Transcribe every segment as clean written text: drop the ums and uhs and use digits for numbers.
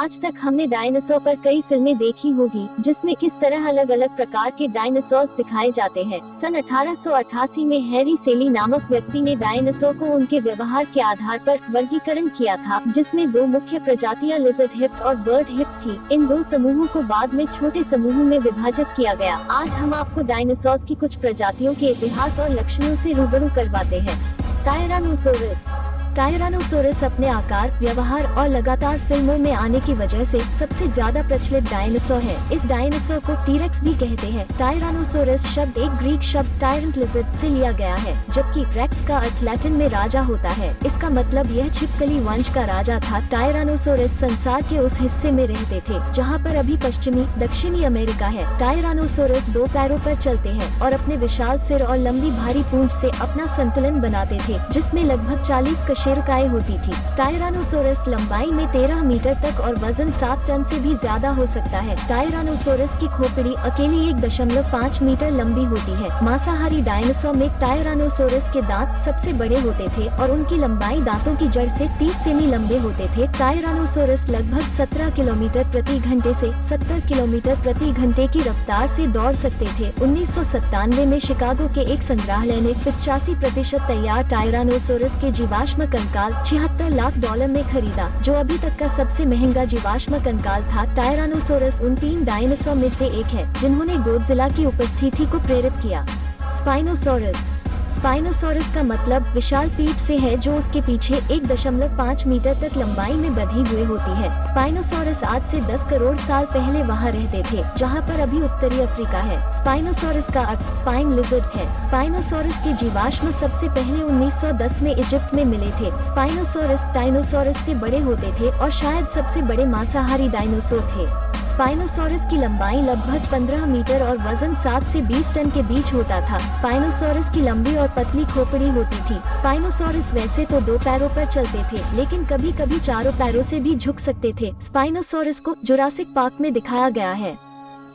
आज तक हमने डायनासोर पर कई फिल्में देखी होगी जिसमें किस तरह अलग अलग प्रकार के डायनासोर दिखाए जाते हैं। सन 1888 में हैरी सेली नामक व्यक्ति ने डायनासोर को उनके व्यवहार के आधार पर वर्गीकरण किया था, जिसमें दो मुख्य प्रजातियां लिजर्ड हिप्ड और बर्ड हिप्ड थी। इन दो समूहों को बाद में छोटे समूहों में विभाजित किया गया। आज हम आपको डायनासोर की कुछ प्रजातियों के इतिहास और लक्षणों से रूबरू करवाते हैं। टायरानोसोरस। टायरानोसोरस अपने आकार, व्यवहार और लगातार फिल्मों में आने की वजह से सबसे ज्यादा प्रचलित डायनासोर है। इस डायनासोर को टीरेक्स भी कहते हैं। टायरानोसोरस शब्द एक ग्रीक शब्द टायरेंट लिजर्ड से लिया गया है, जबकि रेक्स का अर्थ लैटिन में राजा होता है। इसका मतलब यह छिपकली वंश का राजा था। टायरानोसोरस संसार के उस हिस्से में रहते थे जहाँ पर अभी पश्चिमी दक्षिणी अमेरिका है। टायरानोसोरस दो पैरों पर चलते हैं और अपने विशाल सिर और लंबी भारी पूंछ से अपना संतुलन बनाते थे, जिसमें लगभग 40 कशेरुकाएं होती थी। टायरानोसोरस लंबाई में 13 मीटर तक और वजन 7 टन से भी ज्यादा हो सकता है। टायरानोसोरस की खोपड़ी अकेली 1.5 मीटर लंबी होती है। मांसाहारी डायनासोर में टायरानोसोरस के दांत सबसे बड़े होते थे और उनकी लंबाई दांतों की जड़ से 30 सेमी लंबे होते थे। टायरानोसोरस लगभग 17 किलोमीटर प्रति घंटे से 70 किलोमीटर प्रति घंटे की रफ्तार से दौड़ सकते थे। 1997 में शिकागो के एक संग्रहालय ने 85% तैयार टायरानोसोरस के जीवाश्म कंकाल $76 लाख में खरीदा, जो अभी तक का सबसे महंगा जीवाश्म कंकाल था। टायरानोसोरस उन 3 डायनासोर में से एक है जिन्होंने गोडजिला की उपस्थिति को प्रेरित किया। स्पाइनोसोरस। स्पाइनोसोरस का मतलब विशाल पीठ से है, जो उसके पीछे 1.5 मीटर तक लंबाई में बधी हुई होती है। स्पाइनोसोरस आज से 10 करोड़ साल पहले वहाँ रहते थे, जहाँ पर अभी उत्तरी अफ्रीका है। स्पाइनोसोरस का अर्थ स्पाइन लिजर्ड है। स्पाइनोसोरस के जीवाश्म सबसे पहले 1910 में इजिप्ट में मिले थे। स्पाइनोसोरस डायनासोरस से बड़े होते थे और शायद सबसे बड़े मांसाहारी डायनासोर थे। स्पाइनोसोरस की लंबाई लगभग 15 मीटर और वजन 7 से 20 टन के बीच होता था। स्पाइनोसोरस की लंबी और पतली खोपड़ी होती थी। स्पाइनोसोरस वैसे तो 2 पैरों पर चलते थे, लेकिन कभी कभी 4 पैरों से भी झुक सकते थे। स्पाइनोसोरस को जुरासिक पार्क में दिखाया गया है।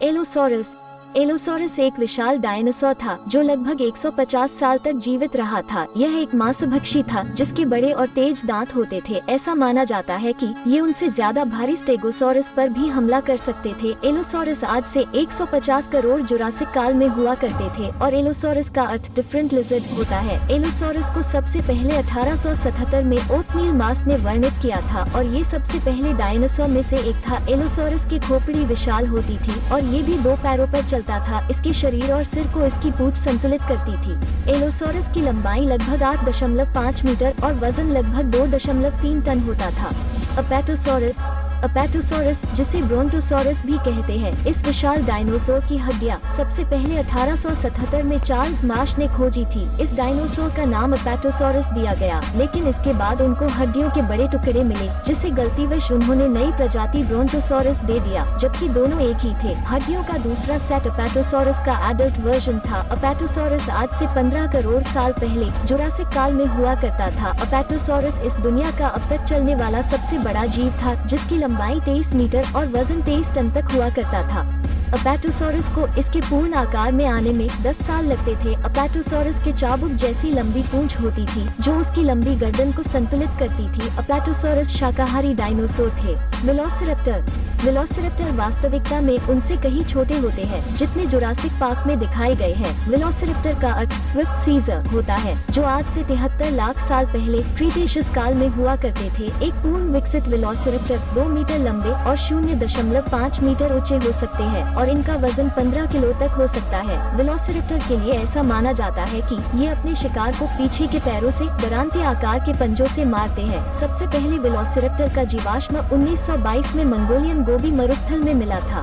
एलोसोरस। एलोसोरस एक विशाल डायनासोर था जो लगभग 150 साल तक जीवित रहा था। यह एक मांसभक्षी था जिसके बड़े और तेज दांत होते थे। ऐसा माना जाता है कि ये उनसे ज्यादा भारी स्टेगोसोरस पर भी हमला कर सकते थे। एलोसोरस आज से 150 करोड़ जुरासिक काल में हुआ करते थे और एलोसोरस का अर्थ डिफरेंट लिजर्ड होता है। एलोसोरस को सबसे पहले 1877 में ओथनील मास ने वर्णित किया था और ये सबसे पहले डायनासोर में से एक था। एलोसोरस की खोपड़ी विशाल होती थी और ये भी 2 पैरों पर चलता था। इसके शरीर और सिर को इसकी पूंछ संतुलित करती थी। एलोसोरस की लंबाई लगभग 8.5 मीटर और वजन लगभग 2.3 टन होता था। अपेटोसोरस। अपेटोसोरस, जिसे ब्रोंटोसोरस भी कहते हैं, इस विशाल डायनासोर की हड्डियां सबसे पहले 1877 में चार्ल्स मार्श ने खोजी थी। इस डायनासोर का नाम अपेटोसोरस दिया गया, लेकिन इसके बाद उनको हड्डियों के बड़े टुकड़े मिले, जिसे गलतीवश उन्होंने नई प्रजाति ब्रोंटोसोरस दे दिया, जबकि दोनों एक ही थे। हड्डियों का दूसरा सेट अपेटोसोरस का एडल्ट वर्जन था। अपेटोसोरस आज से 15 करोड़ साल पहले जुरासिक काल में हुआ करता था। अपेटोसोरस इस दुनिया का अब तक चलने वाला सबसे बड़ा जीव था, जिसकी लंबाई 23 मीटर और वजन 23 टन तक हुआ करता था। अपेटोसोरस को इसके पूर्ण आकार में आने में 10 साल लगते थे। अपेटोसोरस के चाबुक जैसी लंबी पूंछ होती थी जो उसकी लंबी गर्दन को संतुलित करती थी। अपेटोसोरस शाकाहारी डायनासोर थे। वेलोसिरैप्टर। वेलोसिरैप्टर वास्तविकता में उनसे कहीं छोटे होते हैं जितने जुरासिक पार्क में दिखाए गए हैं। वेलोसिरैप्टर का अर्थ स्विफ्ट सीजर होता है, जो आज से 73 लाख साल पहले क्रीटेशियस काल में हुआ करते थे। एक पूर्ण विकसित वेलोसिरैप्टर 2 मीटर लंबे और 0.5 मीटर ऊंचे हो सकते हैं और इनका वजन 15 किलो तक हो सकता है। वेलोसिरैप्टर के लिए ऐसा माना जाता है कि ये अपने शिकार को पीछे के पैरों से डरावने आकार के पंजों से मारते हैं। सबसे पहले वेलोसिरैप्टर का जीवाश्म 1922 में मंगोलियन गोबी मरुस्थल में मिला था।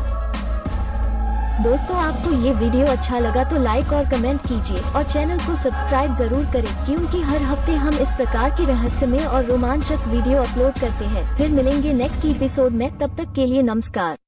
दोस्तों, आपको ये वीडियो अच्छा लगा तो लाइक और कमेंट कीजिए और चैनल को सब्सक्राइब जरूर करें, क्योंकि हर हफ्ते हम इस प्रकार की रहस्यमय और रोमांचक वीडियो अपलोड करते हैं। फिर मिलेंगे नेक्स्ट एपिसोड में, तब तक के लिए नमस्कार।